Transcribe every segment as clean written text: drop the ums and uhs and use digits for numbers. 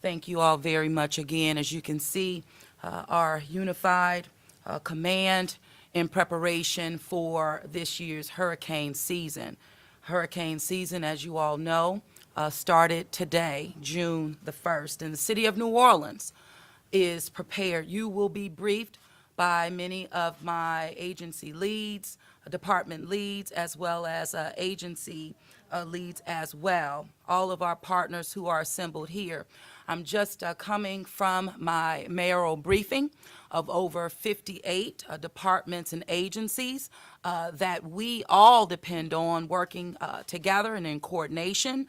Thank you all very much again. As you can see, our unified command in preparation for this year's hurricane season. Hurricane season, as you all know, started today, June the 1st, and the city of New Orleans is prepared. You will be briefed by many of my agency leads, department leads, as well as agency leads as well, all of our partners who are assembled here. I'm just coming from my mayoral briefing of over 58 departments and agencies that we all depend on working together and in coordination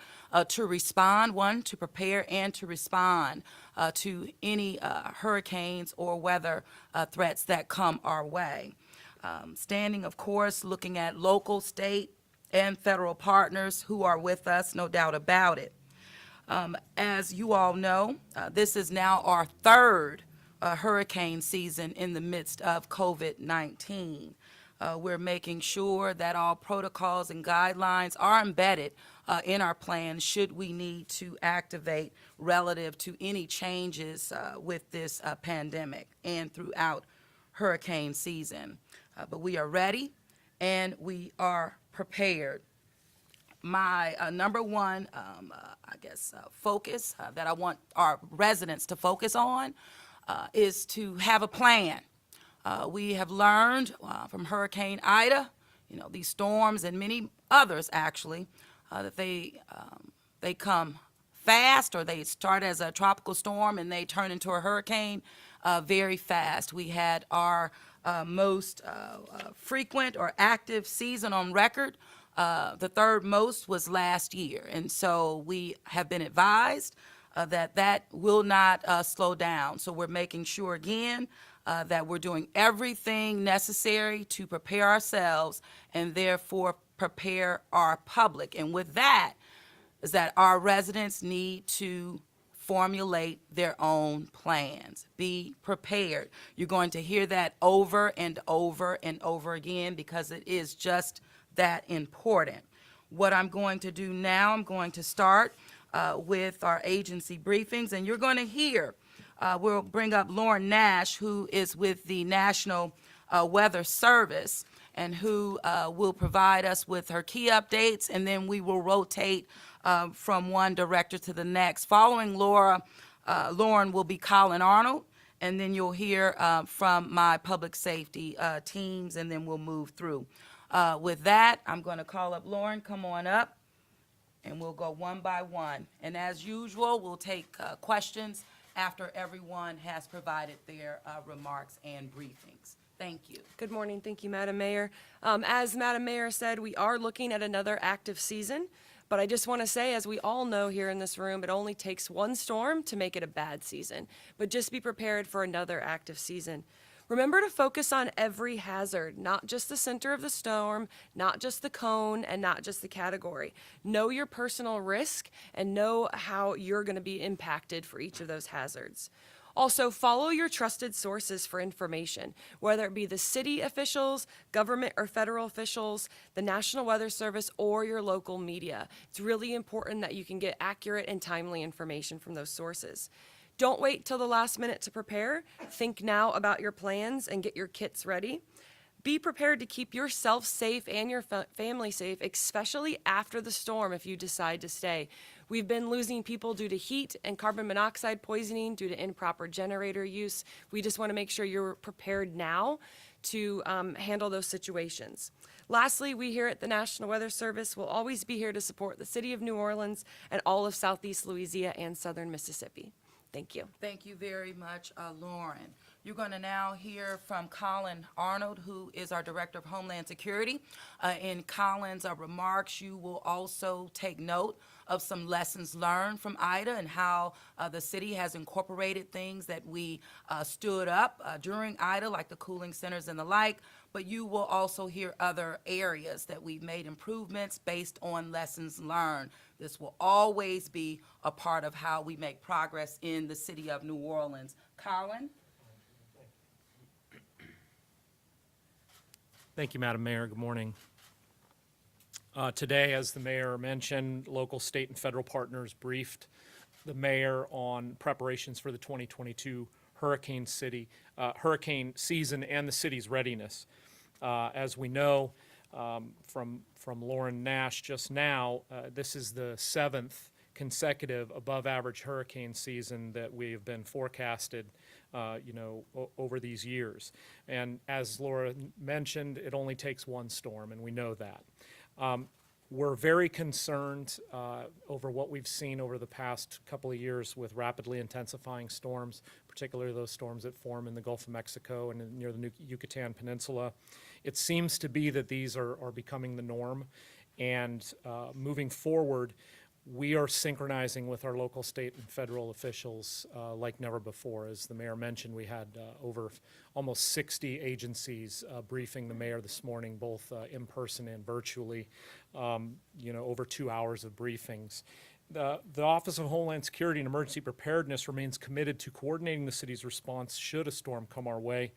to respond, to prepare and to respond to any hurricanes or weather threats that come our way. Standing, of course, looking at local, state, and federal partners who are with us, no doubt about it. As you all know, this is now our third hurricane season in the midst of COVID-19. We're making sure that all protocols and guidelines are embedded in our plan should we need to activate relative to any changes with this pandemic and throughout hurricane season. But we are ready and we are prepared. My number one, focus that I want our residents to focus on is to have a plan. We have learned from Hurricane Ida, these storms and many others actually, that they come fast, or they start as a tropical storm and they turn into a hurricane very fast. We had our most frequent or active season on record. The third most was last year, and so we have been advised that will not slow down. So we're making sure again that we're doing everything necessary to prepare ourselves and therefore prepare our public. And with that is that our residents need to formulate their own plans. Be prepared. You're going to hear that over and over and over again because it is just that important. What I'm going to do now, I'm going to start with our agency briefings, and you're going to hear, we'll bring up Lauren Nash, who is with the National Weather Service, and who will provide us with her key updates, and then we will rotate from one director to the next. Following Lauren will be Colin Arnold, and then you'll hear from my public safety teams, and then we'll move through. With that, I'm going to call up Lauren. Come on up, and we'll go one by one. And as usual, we'll take questions after everyone has provided their remarks and briefings. Thank you. Good morning. Thank you, Madam Mayor. As Madam Mayor said, we are looking at another active season. But I just want to say, as we all know here in this room, it only takes one storm to make it a bad season. But just be prepared for another active season. Remember to focus on every hazard, not just the center of the storm, not just the cone, and not just the category. Know your personal risk and know how you're going to be impacted for each of those hazards. Also, follow your trusted sources for information, whether it be the city officials, government or federal officials, the National Weather Service, or your local media. It's really important that you can get accurate and timely information from those sources. Don't wait till the last minute to prepare. Think now about your plans and get your kits ready. Be prepared to keep yourself safe and your family safe, especially after the storm if you decide to stay. We've been losing people due to heat and carbon monoxide poisoning due to improper generator use. We just want to make sure you're prepared now to handle those situations. Lastly, we here at the National Weather Service will always be here to support the city of New Orleans and all of Southeast Louisiana and Southern Mississippi. Thank you. Thank you very much, Lauren. You're going to now hear from Colin Arnold, who is our Director of Homeland Security. In Colin's remarks, you will also take note of some lessons learned from Ida and how the city has incorporated things that we stood up during Ida, like the cooling centers and the like. But you will also hear other areas that we've made improvements based on lessons learned. This will always be a part of how we make progress in the city of New Orleans. Colin? Thank you, Madam Mayor. Good morning. Today, as the mayor mentioned, local, state, and federal partners briefed the mayor on preparations for the 2022 hurricane season and the city's readiness. As we know from Lauren Nash just now, this is the 7th consecutive above average hurricane season that we have been forecasted over these years. And as Laura mentioned, it only takes one storm, and we know that. We're very concerned over what we've seen over the past couple of years with rapidly intensifying storms, particularly those storms that form in the Gulf of Mexico and near the Yucatan Peninsula. It seems to be that these are becoming the norm, and moving forward, we are synchronizing with our local, state, and federal officials like never before. As the mayor mentioned, we had over almost 60 agencies briefing the mayor this morning, both in person and virtually, over 2 hours of briefings. The Office of Homeland Security and Emergency Preparedness remains committed to coordinating the city's response should a storm come our way.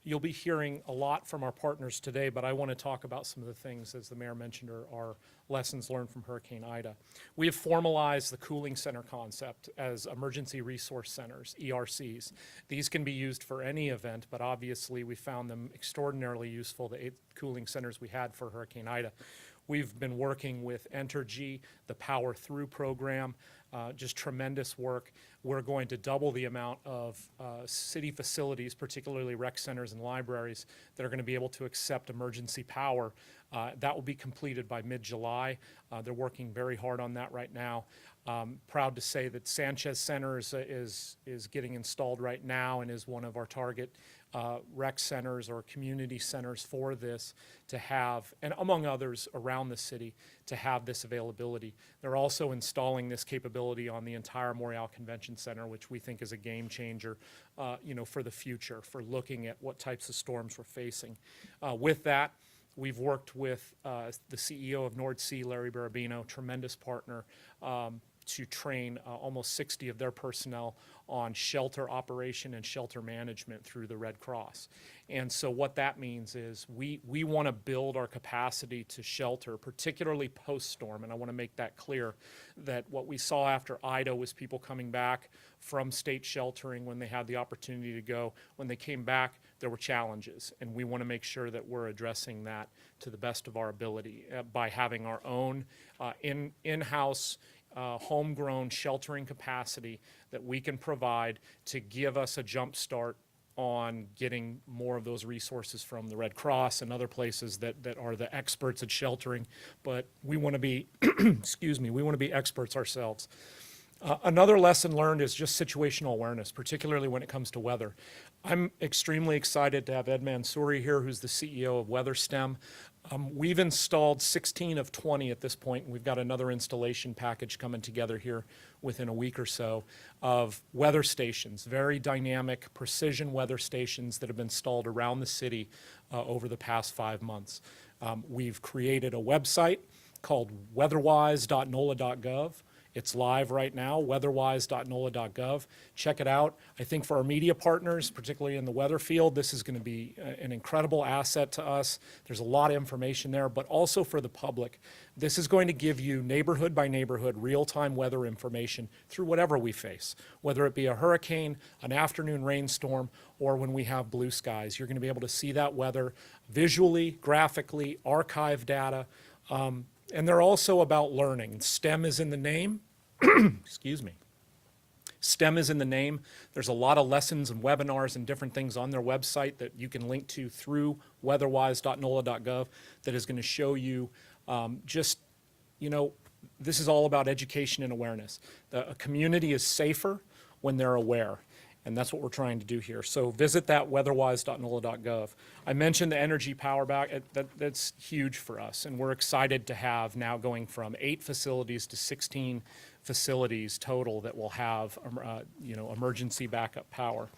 You'll be hearing a lot from our partners today, but I want to talk about some of the things, as the mayor mentioned, are lessons learned from Hurricane Ida. We have formalized the cooling center concept as emergency resource centers, ERCs. These can be used for any event, but obviously we found them extraordinarily useful, the 8 cooling centers we had for Hurricane Ida. We've been working with Entergy, the Power Through program, just tremendous work. We're going to double the amount of city facilities, particularly rec centers and libraries, that are going to be able to accept emergency power. That will be completed by mid-July. They're working very hard on that right now. Proud to say that Sanchez Center is getting installed right now and is one of our target rec centers or community centers for this to have, and among others around the city, to have this availability. They're also installing this capability on the entire Morial Convention Center, which we think is a game changer, for the future, for looking at what types of storms we're facing. With that, we've worked with the CEO of Nordsea, Larry Barabino, tremendous partner, to train almost 60 of their personnel on shelter operation and shelter management through the Red Cross. And so what that means is we want to build our capacity to shelter, particularly post-storm, and I want to make that clear, that what we saw after Ida was people coming back from state sheltering when they had the opportunity to go. When they came back, there were challenges, and we want to make sure that we're addressing that to the best of our ability by having our own in-house homegrown sheltering capacity that we can provide to give us a jump start on getting more of those resources from the Red Cross and other places that are the experts at sheltering. But we want to be, excuse me, we want to be experts ourselves. Another lesson learned is just situational awareness, particularly when it comes to weather. I'm extremely excited to have Ed Mansouri here, who's the CEO of Weatherstem. We've installed 16 of 20 at this point, and we've got another installation package coming together here within a week or so of weather stations, very dynamic precision weather stations that have been installed around the city over the past 5 months. We've created a website called weatherwise.nola.gov. It's live right now, weatherwise.nola.gov. Check it out. I think for our media partners, particularly in the weather field, this is going to be an incredible asset to us. There's a lot of information there, but also for the public. This is going to give you neighborhood by neighborhood real-time weather information through whatever we face, whether it be a hurricane, an afternoon rainstorm, or when we have blue skies. You're going to be able to see that weather visually, graphically, archive data. And they're also about learning. STEM is in the name. Excuse me. STEM is in the name. There's a lot of lessons and webinars and different things on their website that you can link to through weatherwise.nola.gov that is going to show you this is all about education and awareness. A community is safer when they're aware. And that's what we're trying to do here. So visit that weatherwise.nola.gov. I mentioned the Entergy power back. That's huge for us. And we're excited to have now going from 8 facilities to 16 facilities total that will have emergency backup power.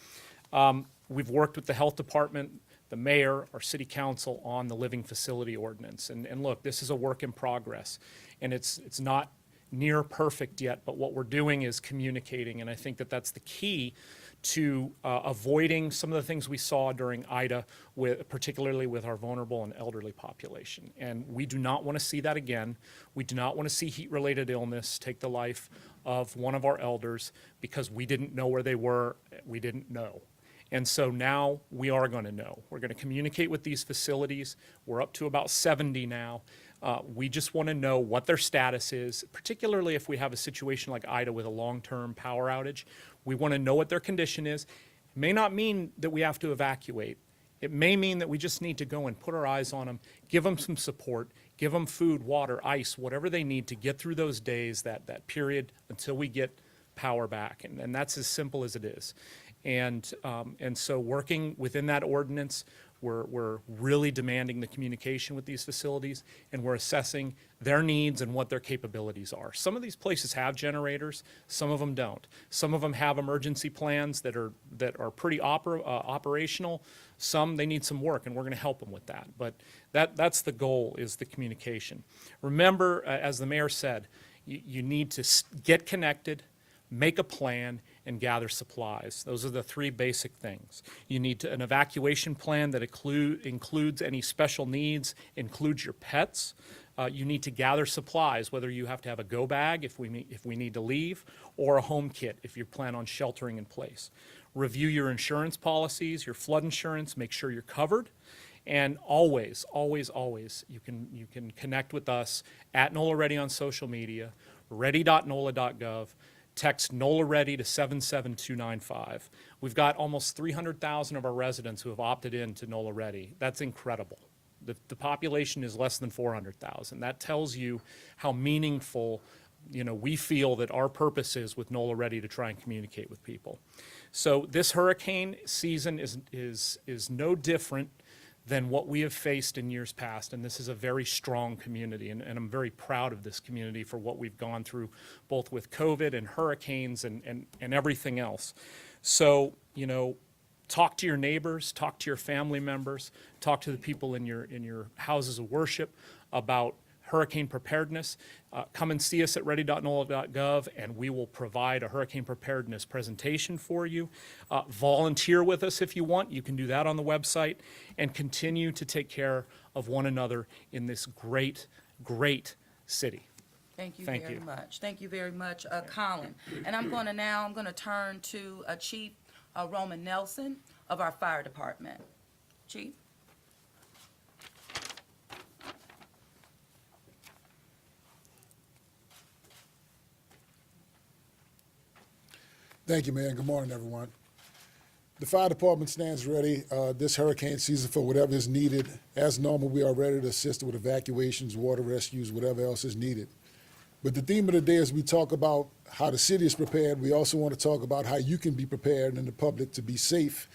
We've worked with the health department, the mayor, our city council on the living facility ordinance. And look, this is a work in progress. And it's not near perfect yet, but what we're doing is communicating, and I think that that's the key to avoiding some of the things we saw during Ida, particularly with our vulnerable and elderly population. And we do not want to see that again. We do not want to see heat-related illness take the life of one of our elders because we didn't know where they were, we didn't know. And so now we are going to know. We're going to communicate with these facilities. We're up to about 70 now. We just want to know what their status is, particularly if we have a situation like Ida with a long-term power outage. We want to know what their condition is. It may not mean that we have to evacuate. It may mean that we just need to go and put our eyes on them, give them some support, give them food, water, ice, whatever they need to get through those days, that period until we get power back. And that's as simple as it is. And so working within that ordinance, we're really demanding the communication with these facilities, and we're assessing their needs and what their capabilities are. Some of these places have generators, some of them don't. Some of them have emergency plans that are pretty operational. Some, they need some work, and we're going to help them with that. But that's the goal, is the communication. Remember, as the mayor said, you need to get connected, make a plan, and gather supplies. Those are the three basic things. You need an evacuation plan that includes any special needs, includes your pets. You need to gather supplies, whether you have to have a go bag if we need to leave, or a home kit if you plan on sheltering in place. Review your insurance policies, your flood insurance, make sure you're covered. And always, always, always, you can connect with us at NOLA Ready on social media, ready.nola.gov. Text NOLA Ready to 77295. We've got almost 300,000 of our residents who have opted in to NOLA Ready. That's incredible. The population is less than 400,000. That tells you how meaningful, we feel that our purpose is with NOLA Ready to try and communicate with people. So this hurricane season is no different than what we have faced in years past, and this is a very strong community, and I'm very proud of this community for what we've gone through, both with COVID and hurricanes and everything else. So, talk to your neighbors, talk to your family members, talk to the people in your houses of worship about hurricane preparedness. Come and see us at ready.nola.gov, and we will provide a hurricane preparedness presentation for you. Volunteer with us if you want. You can do that on the website, and continue to take care of one another in this great, great city. Thank you Thank very you. much. Thank you very much, Colin. And I'm going to turn to Chief Roman Nelson of our fire department. Chief? Thank you, man. Good morning, everyone. The fire department stands ready this hurricane season for whatever is needed. As normal, we are ready to assist with evacuations, water rescues, whatever else is needed. But the theme of the day, as we talk about how the city is prepared, we also want to talk about how you can be prepared in the public to be safe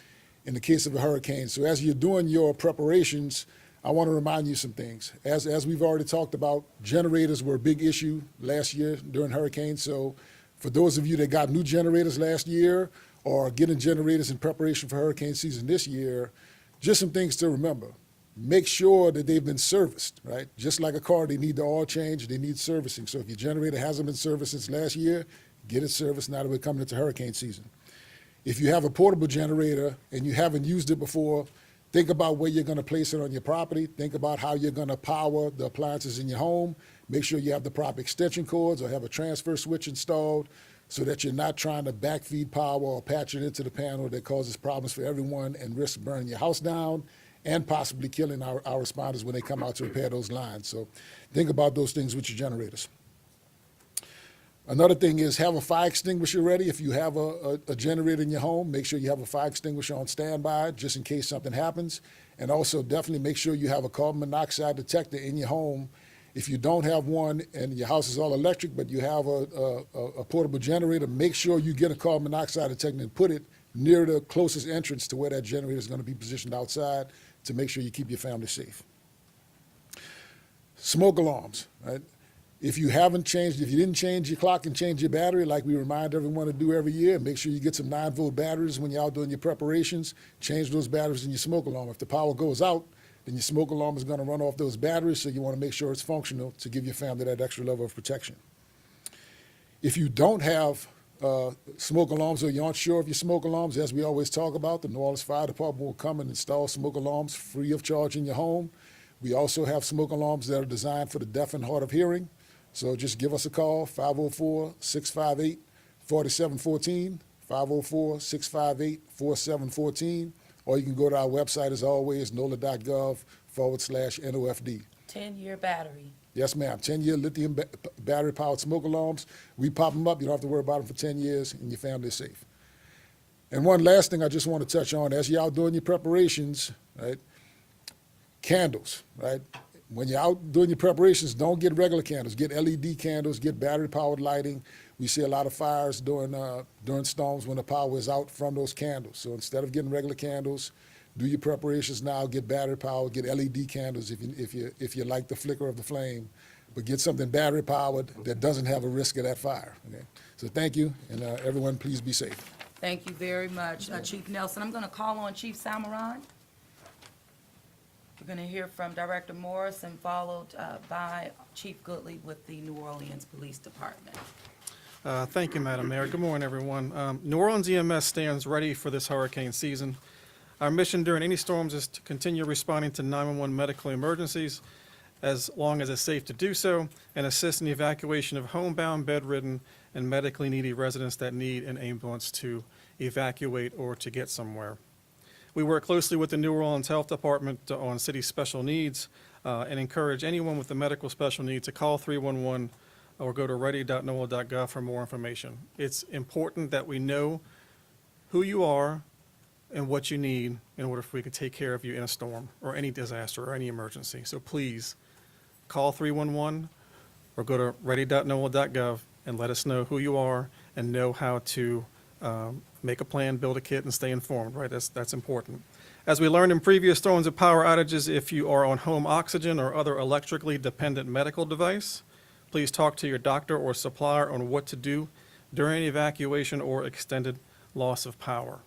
in the case of a hurricane. So as you're doing your preparations, I want to remind you some things. As we've already talked about, generators were a big issue last year during hurricanes. So for those of you that got new generators last year or getting generators in preparation for hurricane season this year, just some things to remember. Make sure that they've been serviced, right? Just like a car, they need the oil change, they need servicing. So if your generator hasn't been serviced since last year, get it serviced now that we're coming into hurricane season. If you have a portable generator and you haven't used it before, think about where you're going to place it on your property. Think about how you're going to power the appliances in your home. Make sure you have the proper extension cords or have a transfer switch installed so that you're not trying to backfeed power or patch it into the panel that causes problems for everyone and risks burning your house down and possibly killing our responders when they come out to repair those lines. So think about those things with your generators. Another thing is have a fire extinguisher ready. If you have a generator in your home, make sure you have a fire extinguisher on standby just in case something happens. And also definitely make sure you have a carbon monoxide detector in your home. If you don't have one and your house is all electric, but you have a portable generator, make sure you get a carbon monoxide detector and put it near the closest entrance to where that generator is going to be positioned outside to make sure you keep your family safe. Smoke alarms, right? If you didn't change your clock and change your battery like we remind everyone to do every year, make sure you get some 9-volt batteries when you're out doing your preparations. Change those batteries in your smoke alarm. If the power goes out, then your smoke alarm is going to run off those batteries, so you want to make sure it's functional to give your family that extra level of protection. If you don't have smoke alarms or you aren't sure of your smoke alarms, as we always talk about, the New Orleans Fire Department will come and install smoke alarms free of charge in your home. We also have smoke alarms that are designed for the deaf and hard of hearing. So just give us a call, 504-658-4714, 504-658-4714, or you can go to our website as always, NOLA.gov/NOFD. 10-year battery. Yes, ma'am. 10-year lithium battery-powered smoke alarms. We pop them up. You don't have to worry about them for 10 years, and your family is safe. And one last thing I just want to touch on, as you're out doing your preparations, right? Candles, right? When you're out doing your preparations, don't get regular candles. Get LED candles. Get battery-powered lighting. We see a lot of fires during storms when the power is out from those candles. So instead of getting regular candles, do your preparations now. Get battery powered. Get LED candles if you like the flicker of the flame, but get something battery powered that doesn't have a risk of that fire. Okay? So thank you, and everyone, please be safe. Thank you very much, Chief Nelson. I'm going to call on Chief Samaran. We're going to hear from Director Morris and followed by Chief Goodley with the New Orleans Police Department. Thank you, Madam Mayor. Good morning, everyone. New Orleans EMS stands ready for this hurricane season. Our mission during any storms is to continue responding to 911 medical emergencies as long as it's safe to do so, and assist in the evacuation of homebound, bedridden, and medically needy residents that need an ambulance to evacuate or to get somewhere. We work closely with the New Orleans Health Department on city special needs and encourage anyone with a medical special need to call 311 or go to ready.nola.gov for more information. It's important that we know who you are and what you need in order for we can take care of you in a storm or any disaster or any emergency. So please call 311 or go to ready.nola.gov and let us know who you are and know how to make a plan, build a kit, and stay informed, right? That's important. As we learned in previous storms of power outages, if you are on home oxygen or other electrically dependent medical device, please talk to your doctor or supplier on what to do during evacuation or extended loss of power.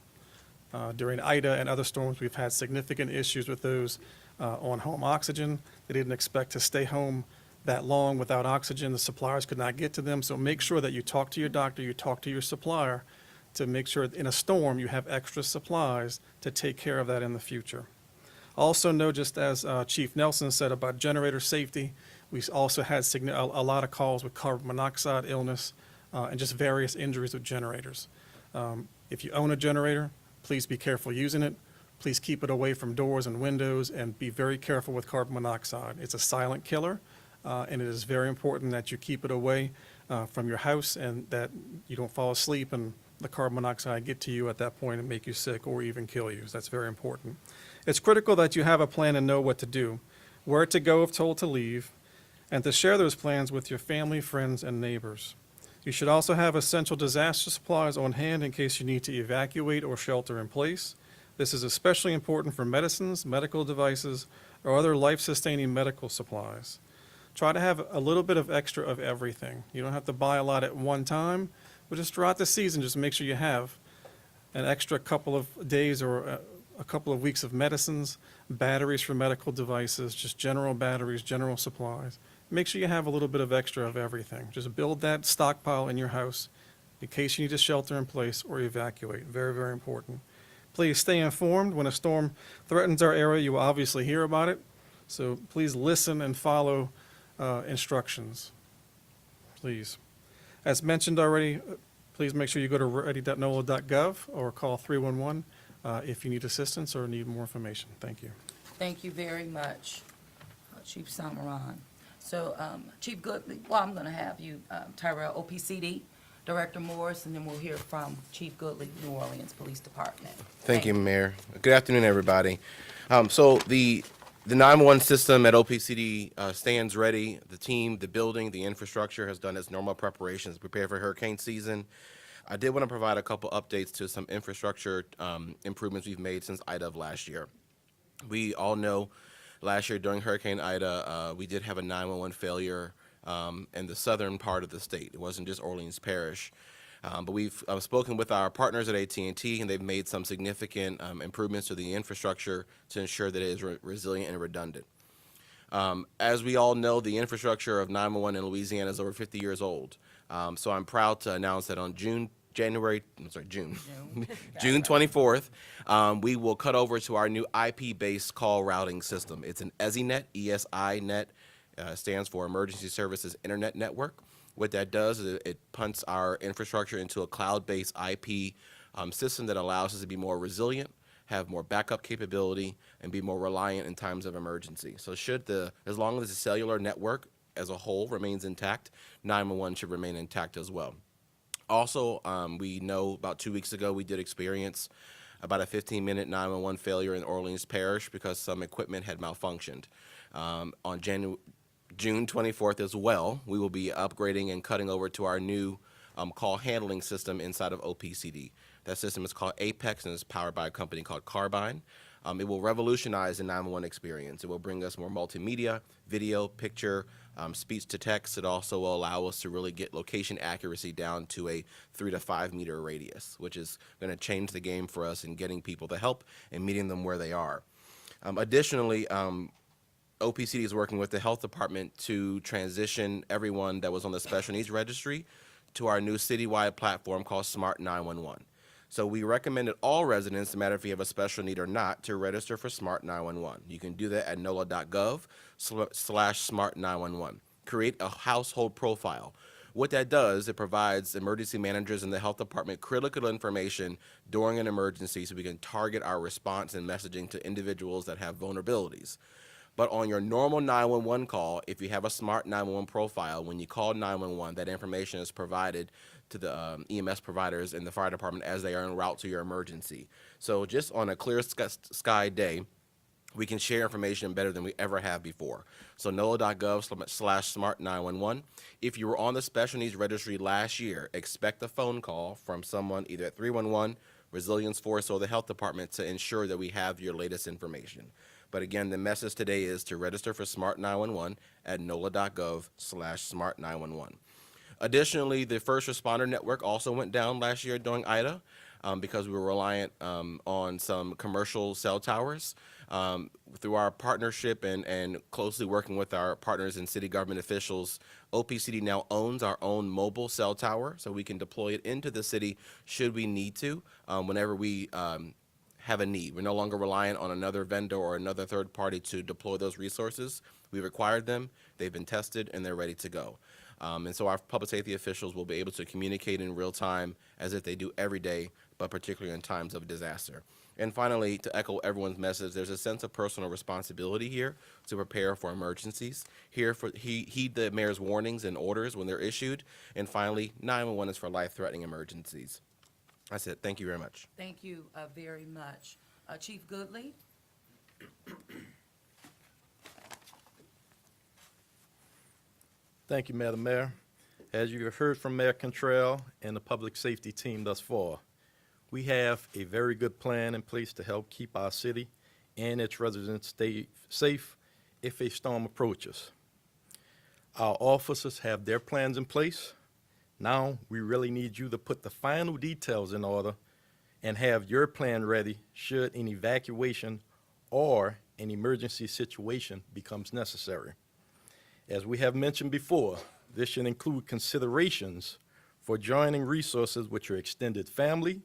During Ida and other storms, we've had significant issues with those on home oxygen. They didn't expect to stay home that long without oxygen. The suppliers could not get to them. So make sure that you talk to your doctor, you talk to your supplier to make sure in a storm you have extra supplies to take care of that in the future. Also know, just as Chief Nelson said about generator safety, we also had a lot of calls with carbon monoxide illness and just various injuries with generators. If you own a generator, please be careful using it. Please keep it away from doors and windows and be very careful with carbon monoxide. It's a silent killer, and it is very important that you keep it away from your house and that you don't fall asleep and the carbon monoxide get to you at that point and make you sick or even kill you. So that's very important. It's critical that you have a plan and know what to do, where to go if told to leave, and to share those plans with your family, friends, and neighbors. You should also have essential disaster supplies on hand in case you need to evacuate or shelter in place. This is especially important for medicines, medical devices, or other life-sustaining medical supplies. Try to have a little bit of extra of everything. You don't have to buy a lot at one time, but just throughout the season, just make sure you have an extra couple of days or a couple of weeks of medicines, batteries for medical devices, just general batteries, general supplies. Make sure you have a little bit of extra of everything. Just build that stockpile in your house in case you need to shelter in place or evacuate. Very, very important. Please stay informed. When a storm threatens our area, you will obviously hear about it. So please listen and follow instructions, please. As mentioned already, please make sure you go to ready.nola.gov or call 311 if you need assistance or need more information. Thank you. Thank you very much, Chief Samaran. So, Chief Goodley, well, I'm going to have you, Tyrell, OPCD, Director Morris, and then we'll hear from Chief Goodley, New Orleans Police Department. Thank you, Mayor. Good afternoon, everybody. So the 911 system at OPCD stands ready. The team, the building, the infrastructure has done its normal preparations to prepare for hurricane season. I did want to provide a couple updates to some infrastructure improvements we've made since Ida of last year. We all know last year during Hurricane Ida, we did have a 911 failure in the southern part of the state. It wasn't just Orleans Parish. But we've spoken with our partners at AT&T, and they've made some significant improvements to the infrastructure to ensure that it is resilient and redundant. As we all know, the infrastructure of 911 in Louisiana is over 50 years old. So I'm proud to announce that on June 24th, we will cut over to our new IP-based call routing system. It's an ESINet, ESINet, stands for Emergency Services Internet Network. What that does is it punts our infrastructure into a cloud-based IP system that allows us to be more resilient, have more backup capability, and be more reliant in times of emergency. So as long as the cellular network as a whole remains intact, 911 should remain intact as well. Also, we know about 2 weeks ago we did experience about a 15-minute 911 failure in Orleans Parish because some equipment had malfunctioned. On June 24th as well, we will be upgrading and cutting over to our new call handling system inside of OPCD. That system is called Apex and is powered by a company called Carbine. It will revolutionize the 911 experience. It will bring us more multimedia, video, picture, speech to text. It also will allow us to really get location accuracy down to a 3 to 5 meter radius, which is going to change the game for us in getting people the help and meeting them where they are. Additionally, OPCD is working with the health department to transition everyone that was on the special needs registry to our new citywide platform called Smart 911. So we recommended all residents, no matter if you have a special need or not, to register for Smart 911. You can do that at NOLA.gov/Smart911. Create a household profile. What that does, it provides emergency managers in the health department critical information during an emergency so we can target our response and messaging to individuals that have vulnerabilities. But on your normal 911 call, if you have a Smart 911 profile, when you call 911, that information is provided to the EMS providers in the fire department as they are en route to your emergency. So just on a clear sky day, we can share information better than we ever have before. So NOLA.gov/Smart911. If you were on the special needs registry last year, expect a phone call from someone either at 311, Resilience Force, or the health department to ensure that we have your latest information. But again, the message today is to register for Smart 911 at NOLA.gov/Smart911. Additionally, the first responder network also went down last year during Ida because we were reliant on some commercial cell towers. Through our partnership and closely working with our partners and city government officials, OPCD now owns our own mobile cell tower, so we can deploy it into the city should we need to, whenever we have a need. We're no longer reliant on another vendor or another third party to deploy those resources. We required them, they've been tested, and they're ready to go. And so our public safety officials will be able to communicate in real time as if they do every day, but particularly in times of disaster. And finally, to echo everyone's message, there's a sense of personal responsibility here to prepare for emergencies. Heed the mayor's warnings and orders when they're issued. And finally, 911 is for life-threatening emergencies. That's it. Thank you very much. Thank you very much. Chief Goodley? Thank you, Madam Mayor. As you have heard from Mayor Cantrell and the public safety team thus far, we have a very good plan in place to help keep our city and its residents stay safe if a storm approaches. Our officers have their plans in place. Now, we really need you to put the final details in order and have your plan ready should an evacuation or an emergency situation becomes necessary. As we have mentioned before, this should include considerations for joining resources with your extended family,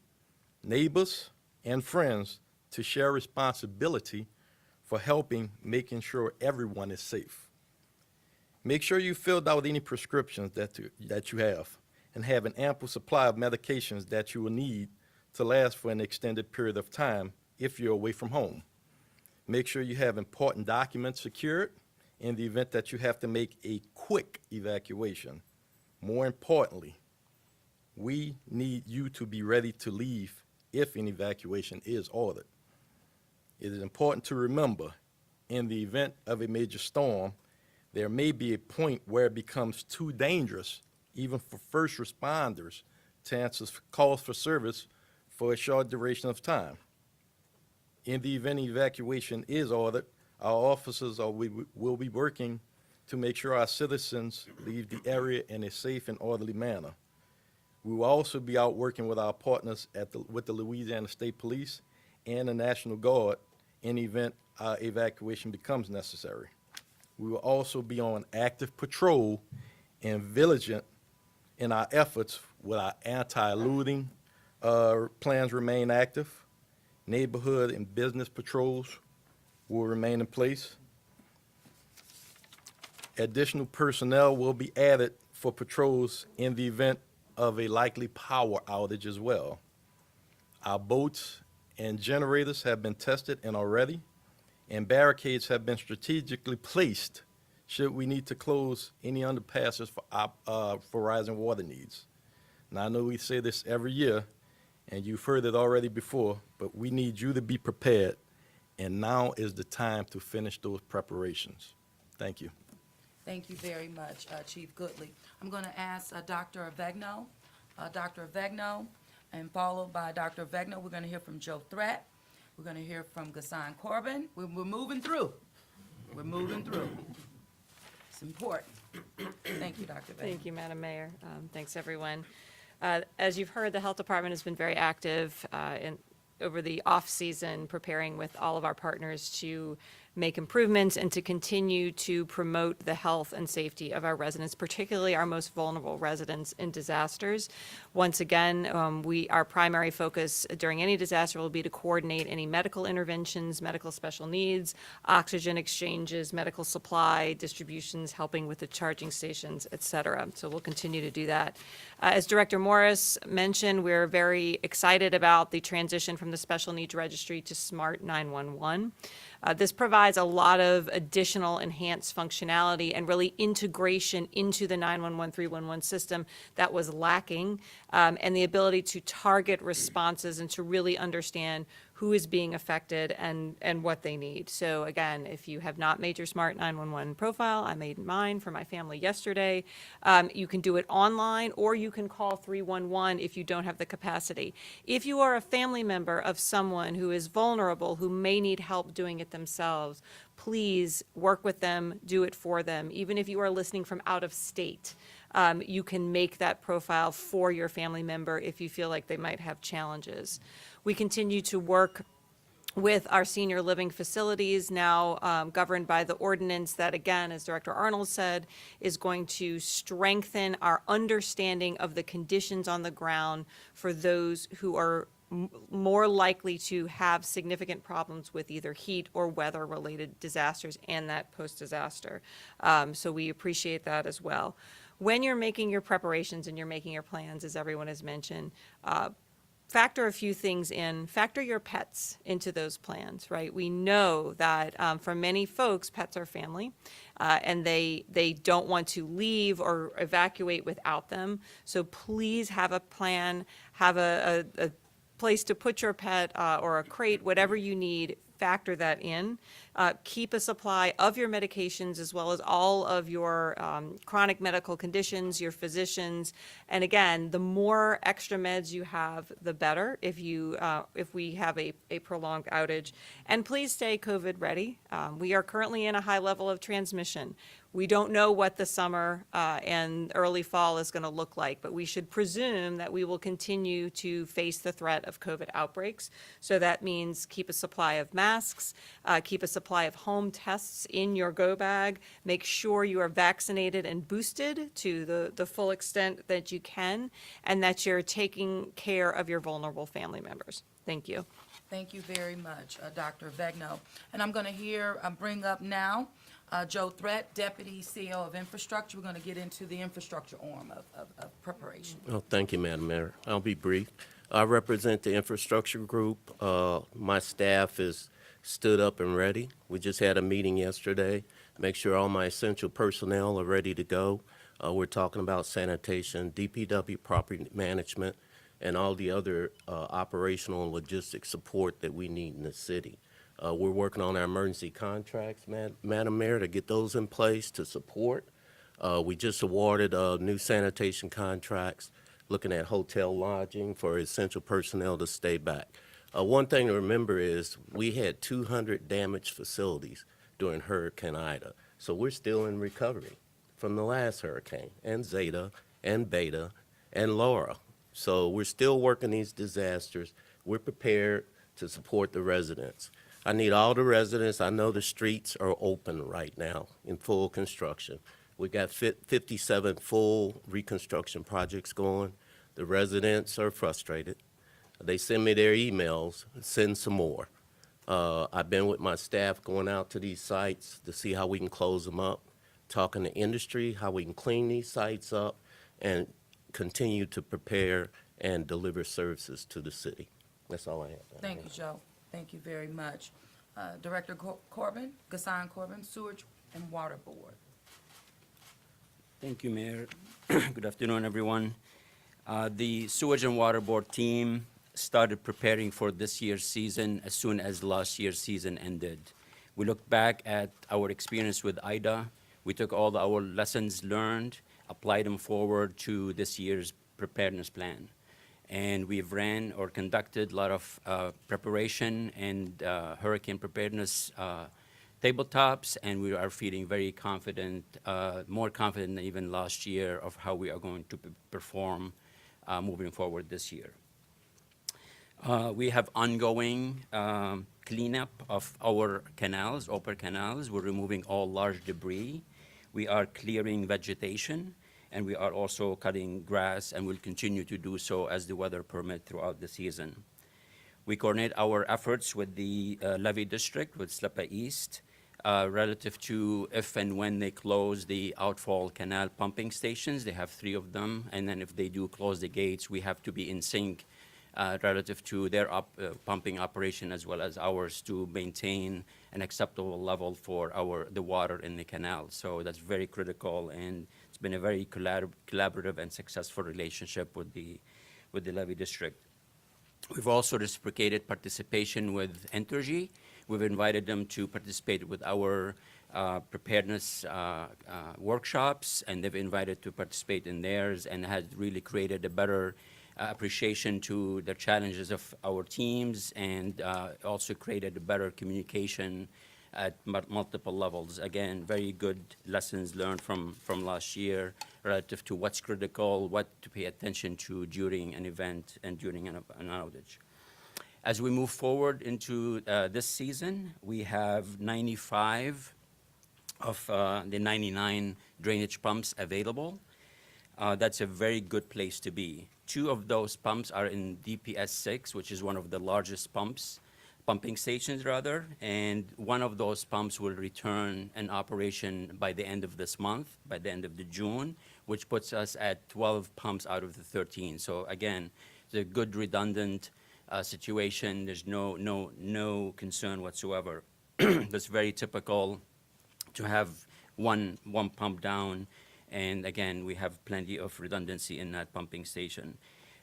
neighbors, and friends to share responsibility for making sure everyone is safe. Make sure you filled out any prescriptions that you have and have an ample supply of medications that you will need to last for an extended period of time if you're away from home. Make sure you have important documents secured in the event that you have to make a quick evacuation. More importantly, we need you to be ready to leave if an evacuation is ordered. It is important to remember, in the event of a major storm, there may be a point where it becomes too dangerous, even for first responders, to answer calls for service for a short duration of time. In the event an evacuation is ordered, our officers will be working to make sure our citizens leave the area in a safe and orderly manner. We will also be out working with our partners with the Louisiana State Police and the National Guard in the event our evacuation becomes necessary. We will also be on active patrol and vigilant In our efforts, will our anti-looting plans remain active? Neighborhood and business patrols will remain in place. Additional personnel will be added for patrols in the event of a likely power outage as well. Our boats and generators have been tested and are ready, and barricades have been strategically placed should we need to close any underpasses for rising water needs. Now, I know we say this every year, and you've heard it already before, but we need you to be prepared, and now is the time to finish those preparations. Thank you. Thank you very much, Chief Goodley. I'm going to ask Dr. Avegno. Dr. Avegno, and followed by Dr. Avegno, we're going to hear from Joe Threat. We're going to hear from Ghassan Corbin. We're moving through. We're moving through. It's important. Thank you, Dr. Avegno. Thank you, Madam Mayor. Thanks, everyone. As you've heard, the Health Department has been very active over the off-season, preparing with all of our partners to make improvements and to continue to promote the health and safety of our residents, particularly our most vulnerable residents in disasters. Once again, our primary focus during any disaster will be to coordinate any medical interventions, medical special needs, oxygen exchanges, medical supply distributions, helping with the charging stations, et cetera. So we'll continue to do that. As Director Morris mentioned, we're very excited about the transition from the Special Needs Registry to Smart 911. This provides a lot of additional enhanced functionality and really integration into the 911 311 system that was lacking, and the ability to target responses and to really understand who is being affected and what they need. So again, if you have not made your Smart 911 profile, I made mine for my family yesterday. You can do it online, or you can call 311 if you don't have the capacity. If you are a family member of someone who is vulnerable, who may need help doing it themselves, please work with them, do it for them. Even if you are listening from out of state, you can make that profile for your family member if you feel like they might have challenges. We continue to work with our senior living facilities, now governed by the ordinance that, again, as Director Arnold said, is going to strengthen our understanding of the conditions on the ground for those who are more likely to have significant problems with either heat or weather-related disasters and that post-disaster. So we appreciate that as well. When you're making your preparations and you're making your plans, as everyone has mentioned, factor a few things in. Factor your pets into those plans, right? We know that for many folks, pets are family, and they don't want to leave or evacuate without them. So please have a plan, have a place to put your pet or a crate, whatever you need. Factor that in. Keep a supply of your medications as well as all of your chronic medical conditions, your physicians. And again, the more extra meds you have, the better if we have a prolonged outage. And please stay COVID ready. We are currently in a high level of transmission. We don't know what the summer and early fall is going to look like, but we should presume that we will continue to face the threat of COVID outbreaks. So that means keep a supply of masks, keep a supply of home tests in your go bag, make sure you are vaccinated and boosted to the full extent that you can, and that you're taking care of your vulnerable family members. Thank you. Thank you very much, Dr. Avegno. And I'm going to bring up now Joe Threat, Deputy CEO of Infrastructure. We're going to get into the infrastructure arm of preparation. Oh, thank you, Madam Mayor. I'll be brief. I represent the infrastructure group. My staff is stood up and ready. We just had a meeting yesterday. Make sure all my essential personnel are ready to go. We're talking about sanitation, DPW property management, and all the other operational and logistics support that we need in the city. We're working on our emergency contracts, Madam Mayor, to get those in place to support. We just awarded new sanitation contracts, looking at hotel lodging for essential personnel to stay back. One thing to remember is we had 200 damaged facilities during Hurricane Ida, so we're still in recovery from the last hurricane, and Zeta, and Beta, and Laura. So we're still working these disasters. We're prepared to support the residents. I need all the residents. I know the streets are open right now in full construction. We got 57 full reconstruction projects going. The residents are frustrated. They send me their emails, send some more. I've been with my staff going out to these sites to see how we can close them up, talking to industry, how we can clean these sites up, and continue to prepare and deliver services to the city. That's all I have. Thank you, Joe. Thank you very much. Director Corbin, Gassan Corbin, Sewerage and Water Board. Thank you, Mayor. Good afternoon, everyone. The Sewage and Water Board team started preparing for this year's season as soon as last year's season ended. We looked back at our experience with Ida. We took all our lessons learned, applied them forward to this year's preparedness plan. And we've ran or conducted a lot of preparation and hurricane preparedness tabletops, and we are feeling very confident, more confident than even last year of how we are going to perform moving forward this year. We have ongoing cleanup of our canals, upper canals. We're removing all large debris. We are clearing vegetation, and we are also cutting grass, and will continue to do so as the weather permit throughout the season. We coordinate our efforts with the levee district, with SLEPA East, relative to if and when they close the outfall canal pumping stations. They have 3 of them, and then if they do close the gates, we have to be in sync relative to their pumping operation as well as ours to maintain an acceptable level for the water in the canal. So that's very critical, and it's been a very collaborative and successful relationship with the levee district. We've also reciprocated participation with Entergy. We've invited them to participate with our preparedness workshops, and they've invited to participate in theirs, and has really created a better appreciation to the challenges of our teams, and also created a better communication at multiple levels. Again, very good lessons learned from last year relative to what's critical, what to pay attention to during an event and during an outage. As we move forward into this season, we have 95 of the 99 drainage pumps available. That's a very good place to be. 2 of those pumps are in DPS 6, which is one of the largest pumping stations rather, and one of those pumps will return in operation by the end of this month, by the end of June, which puts us at 12 pumps out of the 13. So again, it's a good redundant situation. There's no concern whatsoever. That's very typical to have one pump down, and again, we have plenty of redundancy in that pumping station.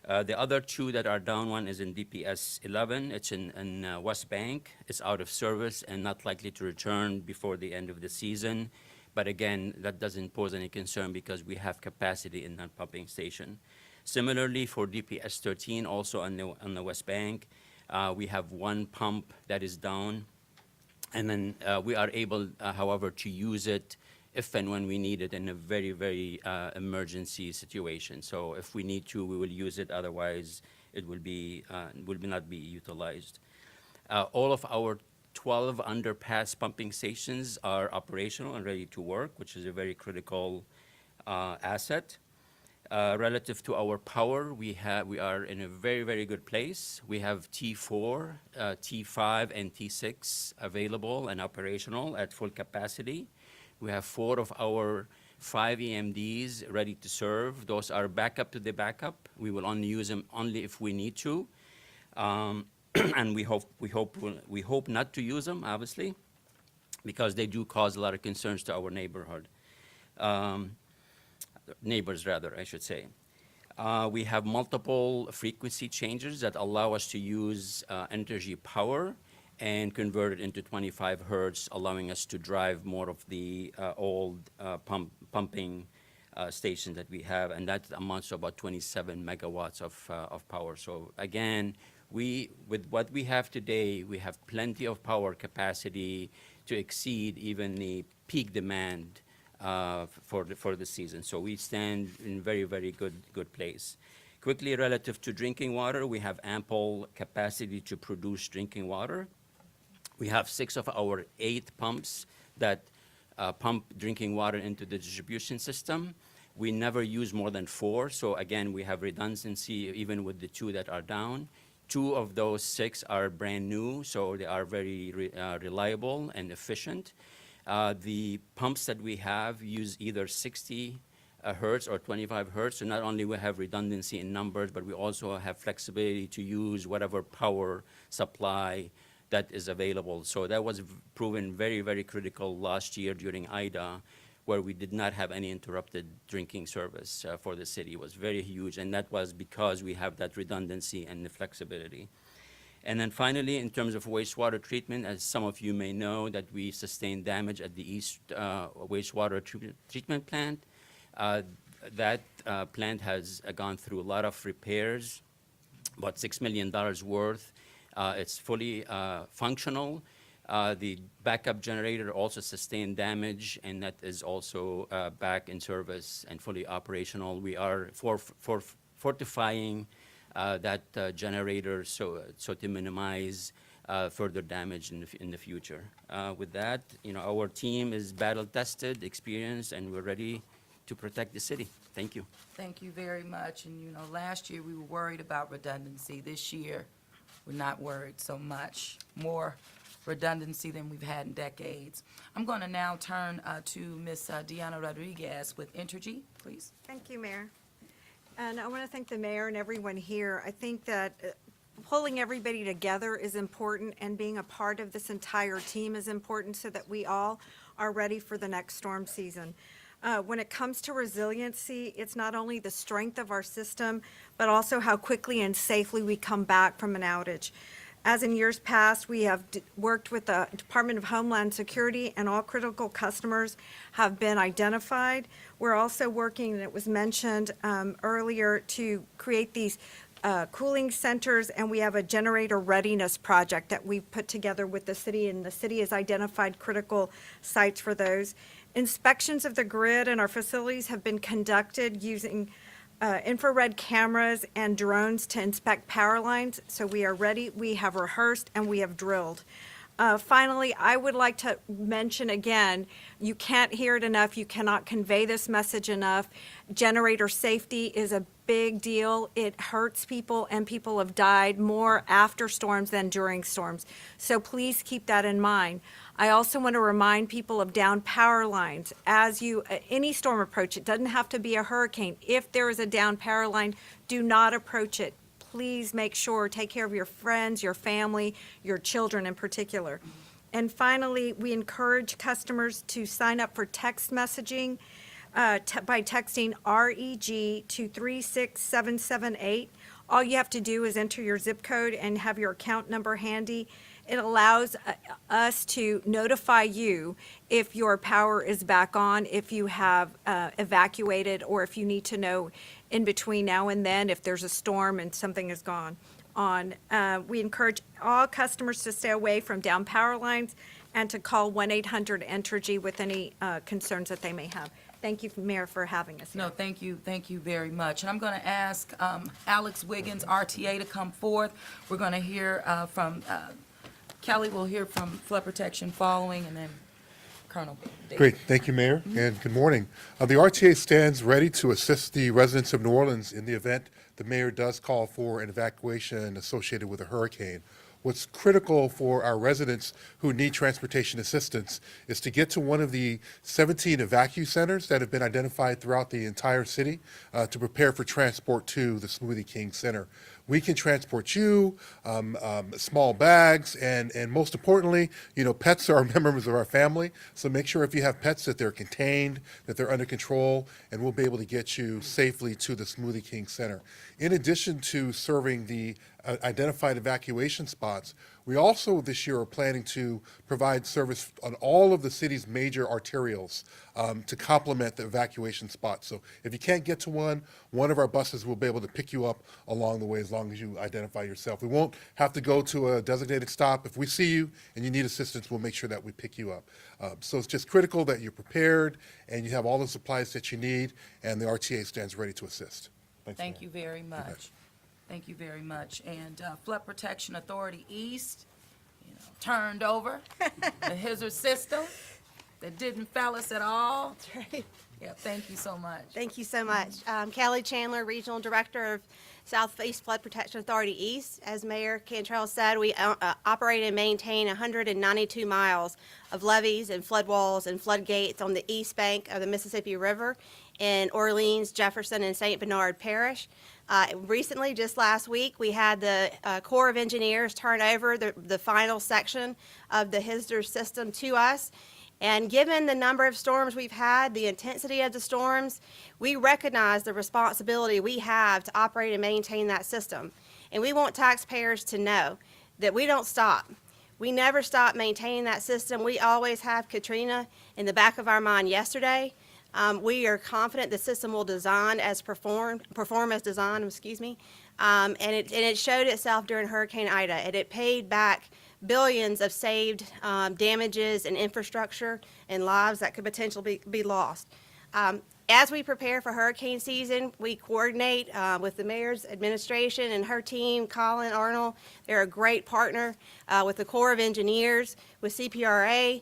The other 2 that are down, one is in DPS 11. It's in West Bank. It's out of service and not likely to return before the end of the season. But again, that doesn't pose any concern because we have capacity in that pumping station. Similarly, for DPS 13, also on the West Bank, we have 1 pump that is down. And then we are able, however, to use it if and when we need it in a very, very emergency situation. So if we need to, we will use it. Otherwise, it will not be utilized. All of our 12 underpass pumping stations are operational and ready to work, which is a very critical asset. Relative to our power, we are in a very, very good place. We have T4, T5, and T6 available and operational at full capacity. We have 4 of our 5 EMDs ready to serve. Those are backup to the backup. We will only use them only if we need to, and we hope not to use them, obviously, because they do cause a lot of concerns to our neighborhood. Neighbors, rather, I should say. We have multiple frequency changes that allow us to use Entergy power and convert it into 25 hertz, allowing us to drive more of the old pumping stations that we have, and that amounts to about 27 megawatts of power. So again, with what we have today, we have plenty of power capacity to exceed even the peak demand for the season. So we stand in very, very good place. Quickly, relative to drinking water, we have ample capacity to produce drinking water. We have 6 of our 8 pumps that pump drinking water into the distribution system. We never use more than 4, so again, we have redundancy even with the 2 that are down. 2 of those 6 are brand new, so they are very reliable and efficient. The pumps that we have use either 60 hertz or 25 hertz, so not only we have redundancy in numbers, but we also have flexibility to use whatever power supply that is available. So that was proven very, very critical last year during Ida, where we did not have any interrupted drinking service for the city. It was very huge, and that was because we have that redundancy and the flexibility. And then finally, in terms of wastewater treatment, as some of you may know, that we sustained damage at the East wastewater treatment plant. That plant has gone through a lot of repairs, about $6 million worth. It's fully functional. The backup generator also sustained damage, and that is also back in service and fully operational. We are fortifying that generator so to minimize further damage in the future. With that, our team is battle-tested, experienced, and we're ready to protect the city. Thank you. Thank you very much. And, last year we were worried about redundancy. This year, we're not worried so much. More redundancy than we've had in decades. I'm going to now turn to Ms. Diana Rodriguez with Entergy, please. Thank you, Mayor. And I want to thank the mayor and everyone here. I think that pulling everybody together is important, and being a part of this entire team is important so that we all are ready for the next storm season. When it comes to resiliency, it's not only the strength of our system, but also how quickly and safely we come back from an outage. As in years past, we have worked with the Department of Homeland Security, and all critical customers have been identified. We're also working, and it was mentioned earlier, to create these cooling centers, and we have a generator readiness project that we've put together with the city, and the city has identified critical sites for those. Inspections of the grid and our facilities have been conducted using infrared cameras and drones to inspect power lines. So we are ready, we have rehearsed, and we have drilled. Finally, I would like to mention again, you can't hear it enough, you cannot convey this message enough. Generator safety is a big deal. It hurts people, and people have died more after storms than during storms. So please keep that in mind. I also want to remind people of down power lines. As any storm approach, it doesn't have to be a hurricane. If there is a down power line, do not approach it. Please make sure, take care of your friends, your family, your children in particular. And finally, we encourage customers to sign up for text messaging by texting REG to 36778. All you have to do is enter your zip code and have your account number handy. It allows us to notify you if your power is back on, if you have evacuated, or if you need to know in between now and then if there's a storm and something is gone on. We encourage all customers to stay away from down power lines and to call 1-800-ENTERGY with any concerns that they may have. Thank you, Mayor, for having us here. No, thank you very much. And I'm going to ask Alex Wiggins, RTA, to come forth. We're going to hear from Kelly. We'll hear from flood protection following, and then Colonel Davis. Great, thank you, Mayor, and good morning. The RTA stands ready to assist the residents of New Orleans in the event the mayor does call for an evacuation associated with a hurricane. What's critical for our residents who need transportation assistance is to get to one of the 17 evacuation centers that have been identified throughout the entire city to prepare for transport to the Smoothie King Center. We can transport you, small bags, and most importantly, pets are members of our family. So make sure if you have pets that they're contained, that they're under control, and we'll be able to get you safely to the Smoothie King Center. In addition to serving the identified evacuation spots, we also this year are planning to provide service on all of the city's major arterials to complement the evacuation spots. So if you can't get to one of our buses will be able to pick you up along the way as long as you identify yourself. We won't have to go to a designated stop. If we see you and you need assistance, we'll make sure that we pick you up. So it's just critical that you're prepared and you have all the supplies that you need, and the RTA stands ready to assist. Thank you very much. Thank you very much. And Flood Protection Authority East, turned over the Hazard system. that didn't fail us at all. That's right. Yeah, thank you so much. Thank you so much. Kelly Chandler, Regional Director of Southeast Flood Protection Authority East. As Mayor Cantrell said, we operate and maintain 192 miles of levees and flood walls and floodgates on the east bank of the Mississippi River in Orleans, Jefferson, and St. Bernard Parish. Recently, just last week, we had the Corps of Engineers turn over the final section of the HISDR system to us. And given the number of storms we've had, the intensity of the storms, we recognize the responsibility we have to operate and maintain that system. And we want taxpayers to know that we don't stop. We never stop maintaining that system. We always have Katrina in the back of our mind yesterday. We are confident the system will perform as designed, and it showed itself during Hurricane Ida, and it paid back billions of saved damages and infrastructure and lives that could potentially be lost. As we prepare for hurricane season, we coordinate with the mayor's administration and her team, Colin, Arnold. They're a great partner with the Corps of Engineers, with CPRA,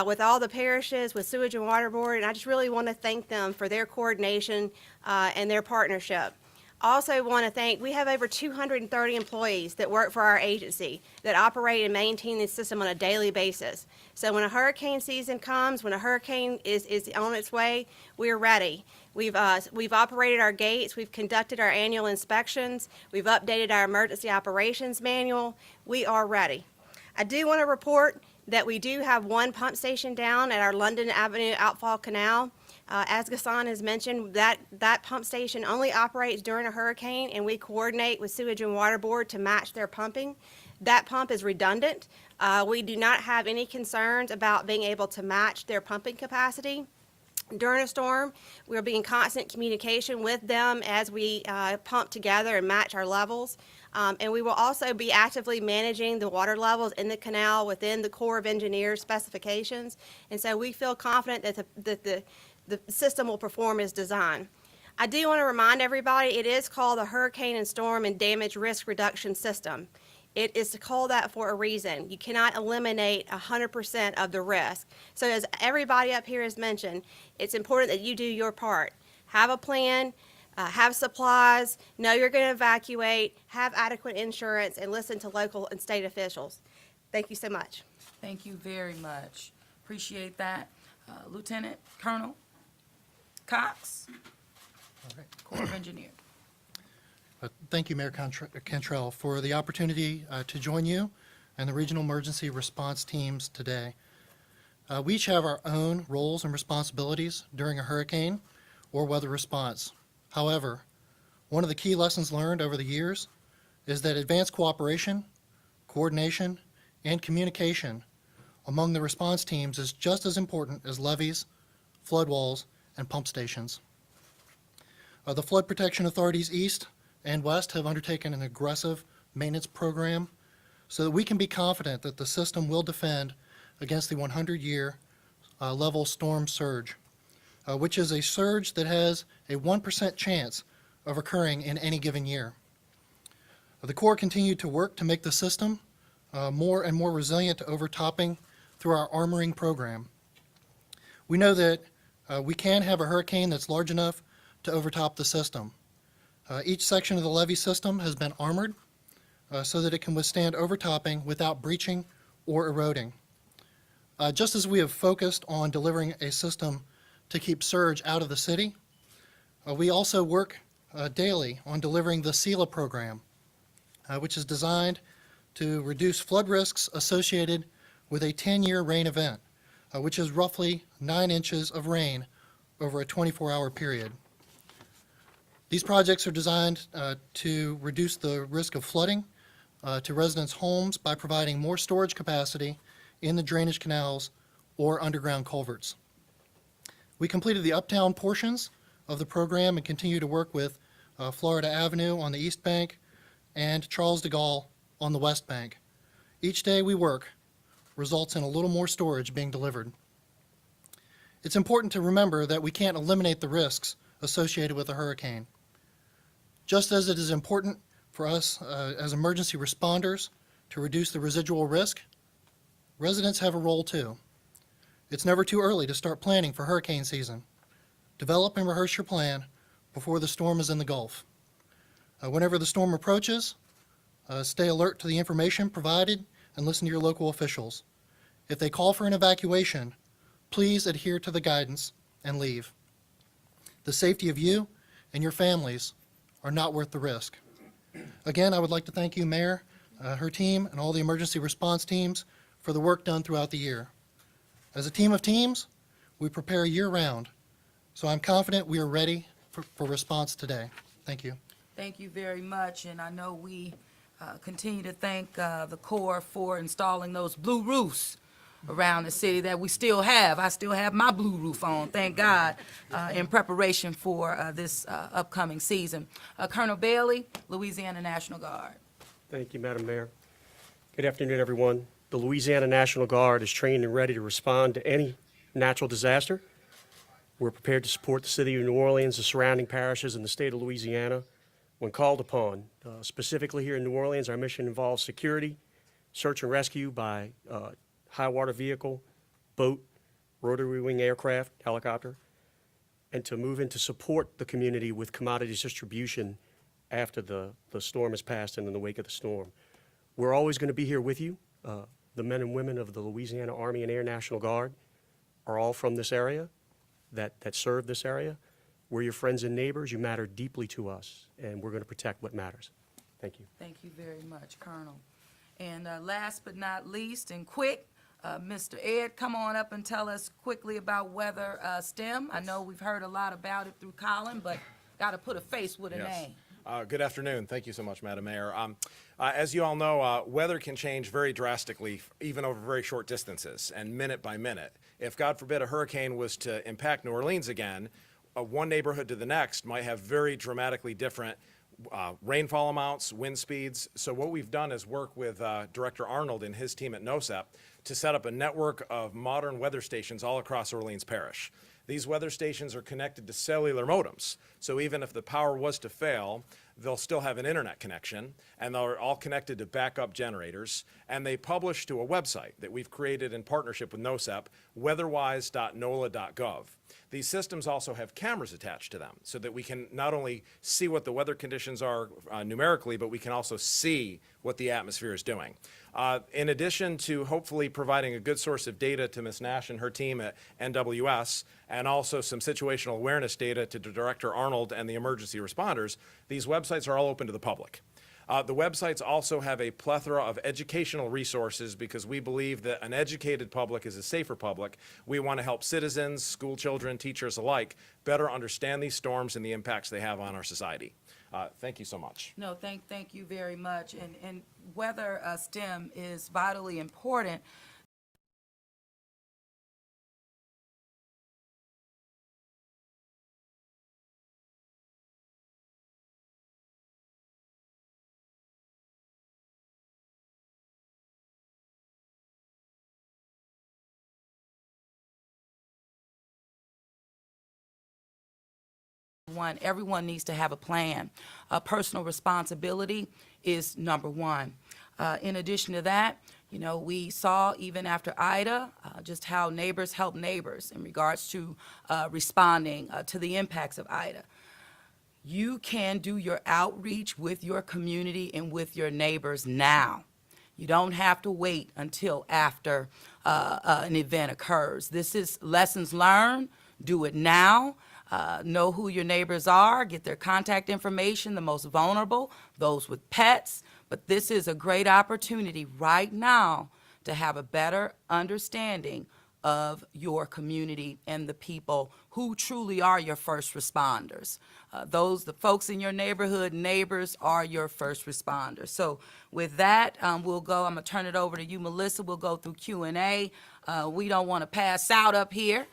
with all the parishes, with Sewage and Water Board, and I just really want to thank them for their coordination and their partnership. Also want to thank, we have over 230 employees that work for our agency that operate and maintain this system on a daily basis. So when a hurricane season comes, when a hurricane is on its way, we're ready. We've operated our gates, we've conducted our annual inspections, we've updated our emergency operations manual. We are ready. I do want to report that we do have one pump station down at our London Avenue outfall canal. As Gaston has mentioned, that pump station only operates during a hurricane, and we coordinate with Sewage and Water Board to match their pumping. That pump is redundant. We do not have any concerns about being able to match their pumping capacity. During a storm, we'll be in constant communication with them as we pump together and match our levels. And we will also be actively managing the water levels in the canal within the Corps of Engineers specifications. And so we feel confident that the system will perform as designed. I do want to remind everybody, it is called the Hurricane and Storm and Damage Risk Reduction System. It is called that for a reason. You cannot eliminate 100% of the risk. So as everybody up here has mentioned, it's important that you do your part. Have a plan, have supplies, know you're going to evacuate, have adequate insurance, and listen to local and state officials. Thank you so much. Thank you very much. Appreciate that. Lieutenant Colonel Cox, Corps of Engineers. Thank you, Mayor Cantrell, for the opportunity to join you and the regional emergency response teams today. We each have our own roles and responsibilities during a hurricane or weather response. However, one of the key lessons learned over the years is that advanced cooperation, coordination, and communication among the response teams is just as important as levees, flood walls, and pump stations. The Flood Protection Authorities East and West have undertaken an aggressive maintenance program so that we can be confident that the system will defend against the 100-year level storm surge, which is a surge that has a 1% chance of occurring in any given year. The Corps continued to work to make the system more and more resilient to overtopping through our armoring program. We know that we can have a hurricane that's large enough to overtop the system. Each section of the levee system has been armored so that it can withstand overtopping without breaching or eroding. Just as we have focused on delivering a system to keep surge out of the city, we also work daily on delivering the SELA program, which is designed to reduce flood risks associated with a 10-year rain event, which is roughly 9 inches of rain over a 24-hour period. These projects are designed to reduce the risk of flooding to residents' homes by providing more storage capacity in the drainage canals or underground culverts. We completed the uptown portions of the program and continue to work with Florida Avenue on the east bank and Charles de Gaulle on the west bank. Each day we work results in a little more storage being delivered. It's important to remember that we can't eliminate the risks associated with a hurricane. Just as it is important for us as emergency responders to reduce the residual risk, residents have a role too. It's never too early to start planning for hurricane season. Develop and rehearse your plan before the storm is in the Gulf. Whenever the storm approaches, stay alert to the information provided and listen to your local officials. If they call for an evacuation, please adhere to the guidance and leave. The safety of you and your families are not worth the risk. Again, I would like to thank you, Mayor, her team, and all the emergency response teams for the work done throughout the year. As a team of teams, we prepare year-round, so I'm confident we are ready for response today. Thank you. Thank you very much, and I know we continue to thank the Corps for installing those blue roofs around the city that we still have. I still have my blue roof on, thank God, in preparation for this upcoming season. Colonel Bailey, Louisiana National Guard. Thank you, Madam Mayor. Good afternoon, everyone. The Louisiana National Guard is trained and ready to respond to any natural disaster. We're prepared to support the city of New Orleans, the surrounding parishes, and the state of Louisiana when called upon. Specifically here in New Orleans, our mission involves security, search and rescue by high water vehicle, boat, rotary wing aircraft, helicopter, and to move in to support the community with commodities distribution after the storm has passed and in the wake of the storm. We're always going to be here with you. The men and women of the Louisiana Army and Air National Guard are all from this area, that serve this area. We're your friends and neighbors. You matter deeply to us, and we're going to protect what matters. Thank you. Thank you very much, Colonel. And last but not least, and quick, Mr. Ed, come on up and tell us quickly about Weatherstem. I know we've heard a lot about it through Colin, but got to put a face with a name. Good afternoon. Thank you so much, Madam Mayor. As you all know, weather can change very drastically, even over very short distances and minute by minute. If, God forbid, a hurricane was to impact New Orleans again, one neighborhood to the next might have very dramatically different rainfall amounts, wind speeds. So what we've done is work with Director Arnold and his team at NOSEP to set up a network of modern weather stations all across Orleans Parish. These weather stations are connected to cellular modems, so even if the power was to fail, they'll still have an internet connection, and they're all connected to backup generators, and they publish to a website that we've created in partnership with NOSEP, weatherwise.nola.gov. These systems also have cameras attached to them so that we can not only see what the weather conditions are numerically, but we can also see what the atmosphere is doing. In addition to hopefully providing a good source of data to Ms. Nash and her team at NWS, and also some situational awareness data to Director Arnold and the emergency responders, these websites are all open to the public. The websites also have a plethora of educational resources because we believe that an educated public is a safer public. We want to help citizens, school children, teachers alike better understand these storms and the impacts they have on our society. Thank you so much. No, thank you very much. And Weatherstem is vitally important. Everyone needs to have a plan. Personal responsibility is number one. In addition to that, you know, we saw even after Ida just how neighbors help neighbors in regards to responding to the impacts of Ida. You can do your outreach with your community and with your neighbors now. You don't have to wait until after an event occurs. This is lessons learned. Do it now. Know who your neighbors are, get their contact information, the most vulnerable, those with pets. But this is a great opportunity right now to have a better understanding of your community and the people who truly are your first responders. The folks in your neighborhood, neighbors, are your first responders. So with that, we'll go, I'm gonna turn it over to you, Melissa. We'll go through Q&A. We don't want to pass out up here.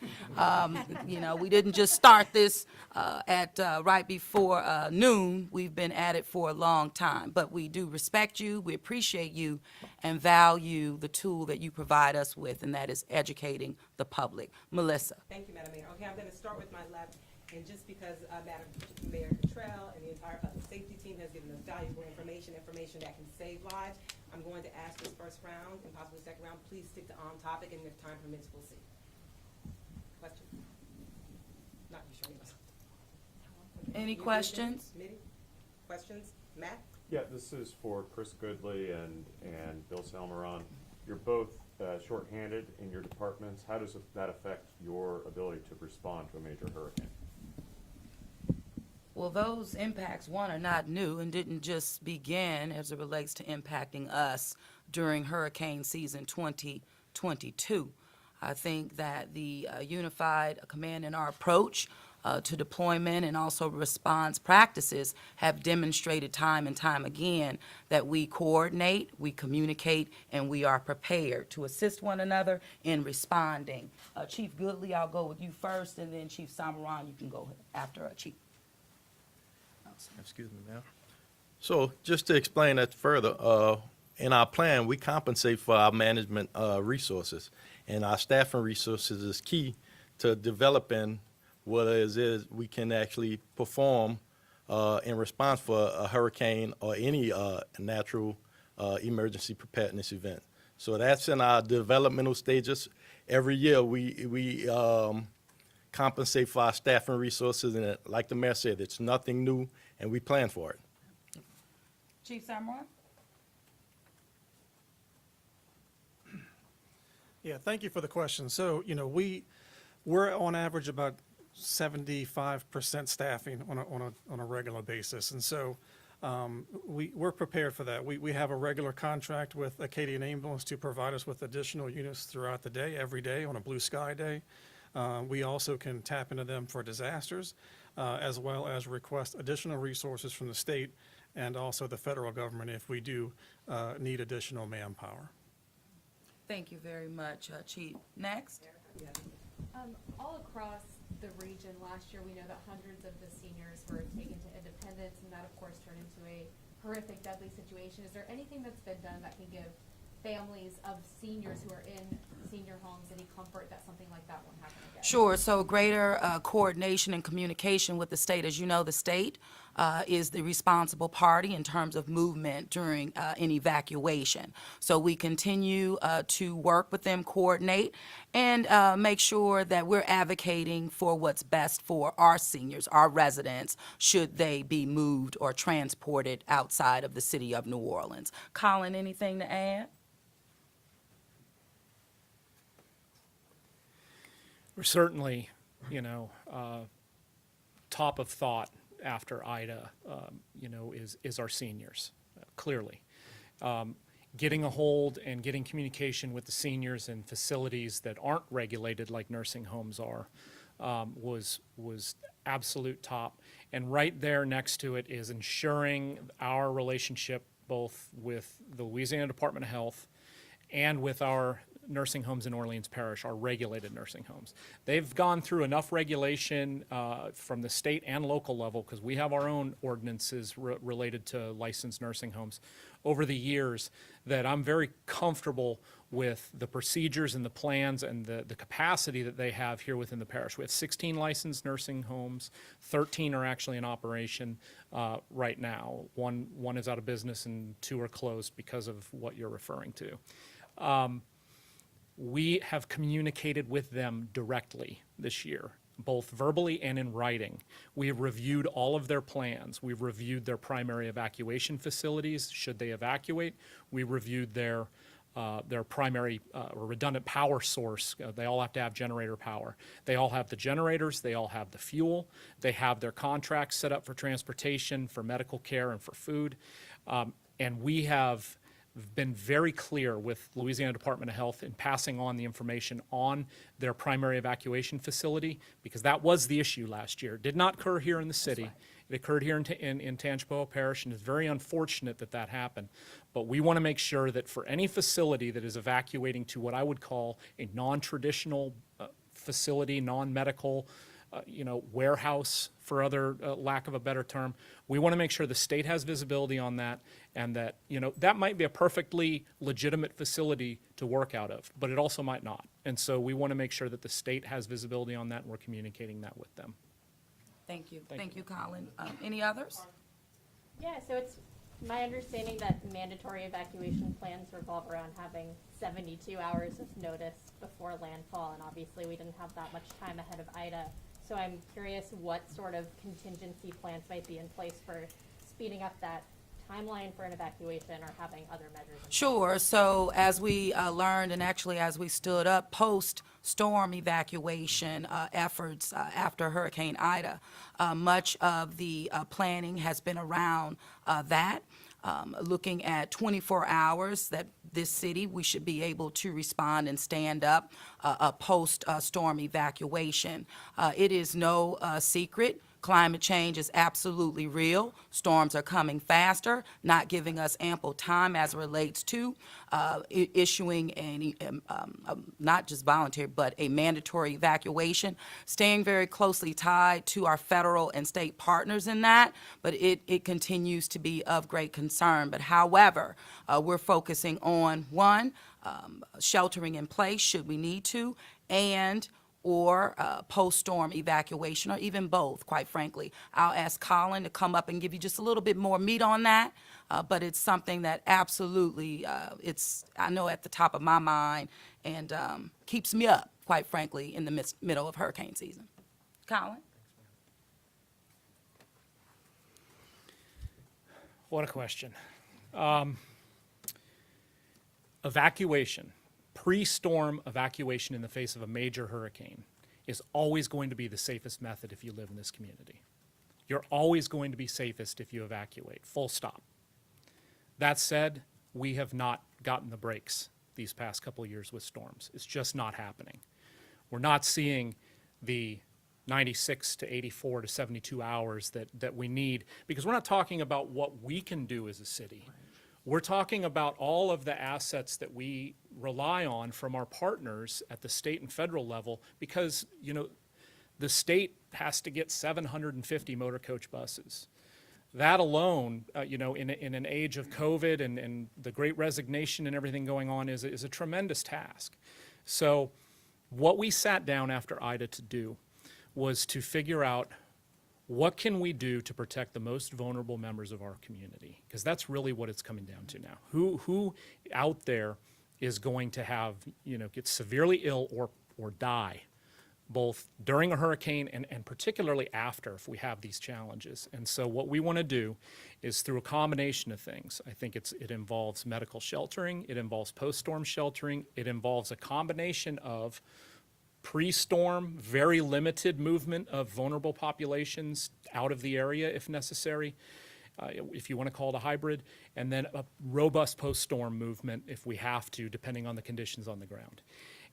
You know, we didn't just start this at right before noon. We've been at it for a long time, but we do respect you, we appreciate you, and value the tool that you provide us with, and that is educating the public. Melissa. Thank you, Madam Mayor. Okay, I'm going to start with my left, and just because Madam Mayor Cottrell and the entire public safety team has given us valuable information that can save lives, I'm going to ask this first round and possibly second round, please stick to on topic, and if time permits, we'll see. Questions? Not you, Sharima. Any questions? Committee? Questions? Matt? Yeah, this is for Chris Goodley and Bill Salmeron. You're both shorthanded in your departments. How does that affect your ability to respond to a major hurricane? Well, those impacts, one, are not new and didn't just begin as it relates to impacting us during hurricane season 2022. I think that the unified command and our approach to deployment and also response practices have demonstrated time and time again that we coordinate, we communicate, and we are prepared to assist one another in responding. Chief Goodley, I'll go with you first, and then Chief Samaran, you can go after Chief. Excuse me, Mayor. So just to explain that further, in our plan, we compensate for our management resources, and our staffing resources is key to developing what it is we can actually perform in response for a hurricane or any natural emergency preparedness event. So that's in our developmental stages. Every year, we compensate for our staffing resources, and like the mayor said, it's nothing new, and we plan for it. Chief Samaran? Yeah, thank you for the question. So, we're on average about 75% staffing on a regular basis. And so we're prepared for that. We have a regular contract with Acadian Ambulance to provide us with additional units throughout the day, every day on a blue sky day. We also can tap into them for disasters, as well as request additional resources from the state and also the federal government if we do need additional manpower. Thank you very much, Chief. Next. All across the region last year, we know that hundreds of the seniors were taken to independence, and that, of course, turned into a horrific, deadly situation. Is there anything that's been done that can give families of seniors who are in senior homes any comfort that something like that won't happen again? Sure. So greater coordination and communication with the state. As you know, the state is the responsible party in terms of movement during an evacuation. So we continue to work with them, coordinate, and make sure that we're advocating for what's best for our seniors, our residents, should they be moved or transported outside of the city of New Orleans. Colin, anything to add? We're certainly, top of thought after Ida, is our seniors, clearly. Getting a hold and getting communication with the seniors in facilities that aren't regulated like nursing homes are was absolute top. And right there next to it is ensuring our relationship both with the Louisiana Department of Health and with our nursing homes in Orleans Parish, our regulated nursing homes. They've gone through enough regulation from the state and local level, because we have our own ordinances related to licensed nursing homes over the years, that I'm very comfortable with the procedures and the plans and the capacity that they have here within the parish. We have 16 licensed nursing homes, 13 are actually in operation right now. One is out of business and 2 are closed because of what you're referring to. We have communicated with them directly this year, both verbally and in writing. We have reviewed all of their plans. We've reviewed their primary evacuation facilities, should they evacuate. We reviewed their primary or redundant power source. They all have to have generator power. They all have the generators. They all have the fuel. They have their contracts set up for transportation, for medical care, and for food. And we have been very clear with Louisiana Department of Health in passing on the information on their primary evacuation facility, because that was the issue last year. It did not occur here in the city. It occurred here in Tangipahoa Parish, and it's very unfortunate that that happened. But we want to make sure that for any facility that is evacuating to what I would call a non-traditional facility, non-medical, warehouse, for other lack of a better term, we want to make sure the state has visibility on that, and that, that might be a perfectly legitimate facility to work out of, but it also might not. And so we want to make sure that the state has visibility on that, and we're communicating that with them. Thank you. Thank you, Colin. Any others? Yeah, so it's My understanding that mandatory evacuation plans revolve around having 72 hours of notice before landfall, and obviously we didn't have that much time ahead of Ida. So I'm curious what sort of contingency plans might be in place for speeding up that timeline for an evacuation or having other measures? Sure. So as we learned, and actually as we stood up post-storm evacuation efforts after Hurricane Ida, much of the planning has been around that. Looking at 24 hours that this city, we should be able to respond and stand up a post-storm evacuation. It is no secret. Climate change is absolutely real. Storms are coming faster, not giving us ample time as it relates to issuing not just voluntary, but a mandatory evacuation. Staying very closely tied to our federal and state partners in that, but it continues to be of great concern. But however, we're focusing on, one, sheltering in place should we need to, or post-storm evacuation, or even both, quite frankly. I'll ask Colin to come up and give you just a little bit more meat on that, but it's something that absolutely, I know at the top of my mind, and keeps me up, quite frankly, in the middle of hurricane season. Colin? What a question. Evacuation. Pre-storm evacuation in the face of a major hurricane is always going to be the safest method if you live in this community. You're always going to be safest if you evacuate, full stop. That said, we have not gotten the breaks these past couple of years with storms. It's just not happening. We're not seeing the 96 to 84 to 72 hours that we need, because we're not talking about what we can do as a city. We're talking about all of the assets that we rely on from our partners at the state and federal level, because, the state has to get 750 motor coach buses. That alone, in an age of COVID and the Great Resignation and everything going on is a tremendous task. So what we sat down after Ida to do was to figure out what can we do to protect the most vulnerable members of our community? Because that's really what it's coming down to now. Who out there is going to have, get severely ill or die, both during a hurricane and particularly after, if we have these challenges. And so what we want to do is, through a combination of things, I think it involves medical sheltering, it involves post-storm sheltering, it involves a combination of pre-storm, very limited movement of vulnerable populations out of the area if necessary, if you want to call it a hybrid, and then a robust post-storm movement if we have to, depending on the conditions on the ground.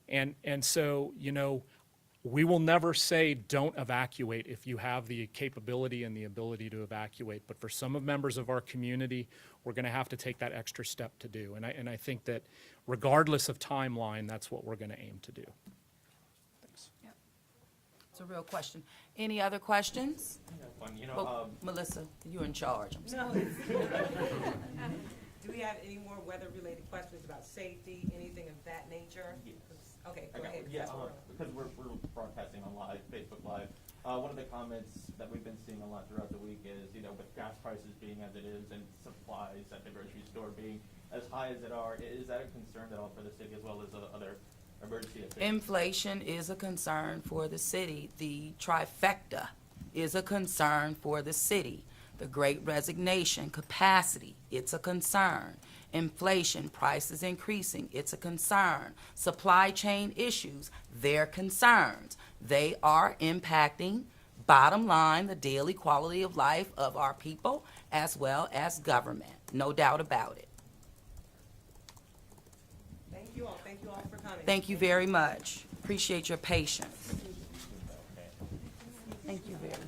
And so, we will never say don't evacuate if you have the capability and the ability to evacuate, but for some members of our community, we're going to have to take that extra step to do. And I think that regardless of timeline, that's what we're going to aim to do. It's a real question. Any other questions? Melissa, you're in charge. I'm sorry. Do we have any more weather-related questions about safety, anything of that nature? Okay, go ahead. Yeah, because we're broadcasting on live, Facebook Live. One of the comments that we've been seeing a lot throughout the week is, with gas prices being as it is and supplies at the grocery store being as high as it are, is that a concern at all for the city as well as other emergency affairs? Inflation is a concern for the city. The trifecta is a concern for the city. The Great Resignation, capacity, it's a concern. Inflation, prices increasing, it's a concern. Supply chain issues, they're concerns. They are impacting, bottom line, the daily quality of life of our people as well as government. No doubt about it. Thank you all for coming. Thank you very much. Appreciate your patience. Thank you very much.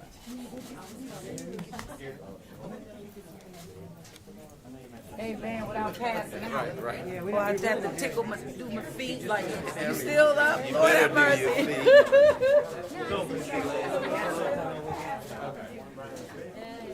Hey man, without passing out. Right. Yeah, well, I have to do my feet like, you still up? Lord have mercy.